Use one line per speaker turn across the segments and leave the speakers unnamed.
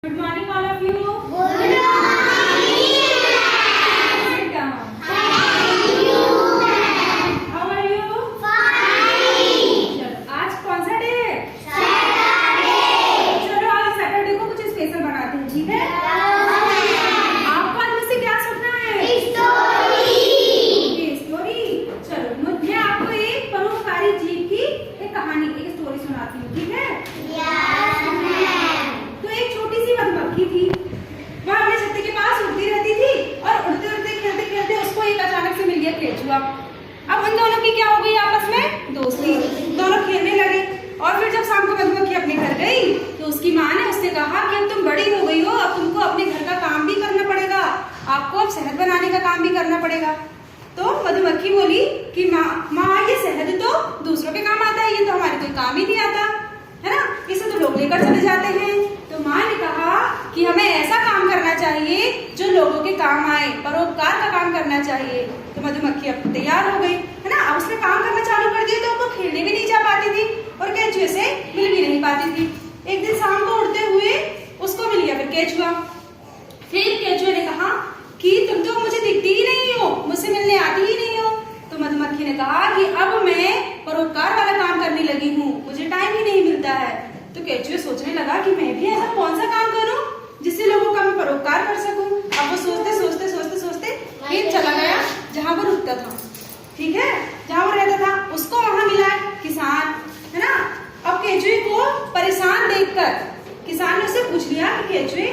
Good morning, all of you.
Good morning.
Sit down.
Thank you, ma'am.
How are you?
Fine.
चलो, आज कौन सा day है?
Saturday.
चलो आज सैटरडे को कुछ स्पेशल बनाते हैं, ठीक है? आपको आज मुझसे क्या सुनना है?
Story.
ये स्टोरी। चलो, मैं आपको एक परोपकारी जीव की एक कहानी, एक स्टोरी सुनाती हूँ, ठीक है?
Yes, ma'am.
तो एक छोटी सी मधुमक्खी थी। वह अपने छत्ते के पास उड़ती रहती थी और उड़ते उड़ते खेलते खेलते उसको एक अचानक से मिल गया केंचुआ। अब उन दोनों की क्या हो गई आपस में? दोस्ती। दोनों खेलने लगे और फिर जब शाम को मधुमक्खी अपने घर गई तो उसकी माँ ने उससे कहा कि अब तुम बड़ी हो गई हो, अब तुमको अपने घर का काम भी करना पड़ेगा, आपको अब शहद बनाने का काम भी करना पड़ेगा। तो मधुमक्खी बोली कि माँ ये शहद तो दूसरों के काम आता है, ये तो हमारे कोई काम ही नहीं आता है ना, इसे तो लोग लेकर चले जाते हैं। तो माँ ने कहा कि हमें ऐसा काम करना चाहिए जो लोगों के काम आए, परोपकार का काम करना चाहिए। तो मधुमक्खी अब तैयार हो गई है ना। अब उसने काम करना चालू कर दिया तो वो खेलने भी नहीं जा पाती थी और केंचुए से मिल भी नहीं पाती थी। एक दिन शाम को उड़ते हुए उसको मिल गया फिर केंचुआ। फिर केंचुए ने कहा कि तुम तो मुझे दिखती ही नहीं हो, मुझसे मिलने आती ही नहीं हो। तो मधुमक्खी ने कहा कि अब मैं परोपकार वाला काम करने लगी हूँ, मुझे टाइम ही नहीं मिलता है। तो केंचुए सोचने लगा कि मैं भी ऐसा कौन सा काम करूं जिससे लोगों का मैं परोपकार कर सकूं। अब वो सोचते सोचते सोचते सोचते खेत चला गया जहां वो रुकता था, ठीक है, जहां वो रहता था। उसको वहां मिला किसान, है ना। अब केंचुए को परेशान देखकर किसान ने उससे पूछ लिया कि केंचुए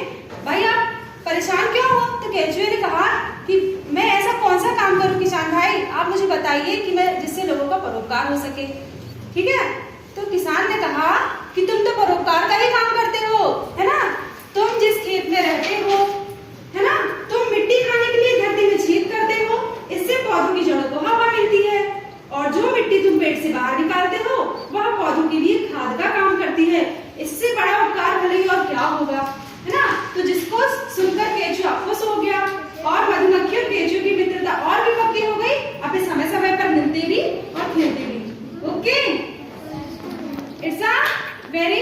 भाई आप परेशान क्यों हो? तो केंचुए ने कहा कि मैं ऐसा कौन सा काम करूं किसान भाई, आप मुझे बताइए कि मैं जिससे लोगों का परोपकार हो सके, ठीक है। तो किसान ने कहा कि तुम तो परोपकार का ही काम करते हो, है ना। तुम जिस खेत में रहते हो, है ना, तुम मिट्टी खाने के लिए धरती में छेद करते हो, इससे पौधों की जड़ों को हवा मिलती है और जो मिट्टी तुम पेट से बाहर निकालते हो वह पौधों के लिए खाद का काम करती है। इससे बड़ा उपकार भले और क्या होगा, है ना। तो जिसको सुनकर केंचुआ खुश हो गया और मधुमक्खी और केंचुए की मित्रता और भी पक्की हो गई। अब समय समय पर मिलते भी और खेलते भी। Okay, it's a very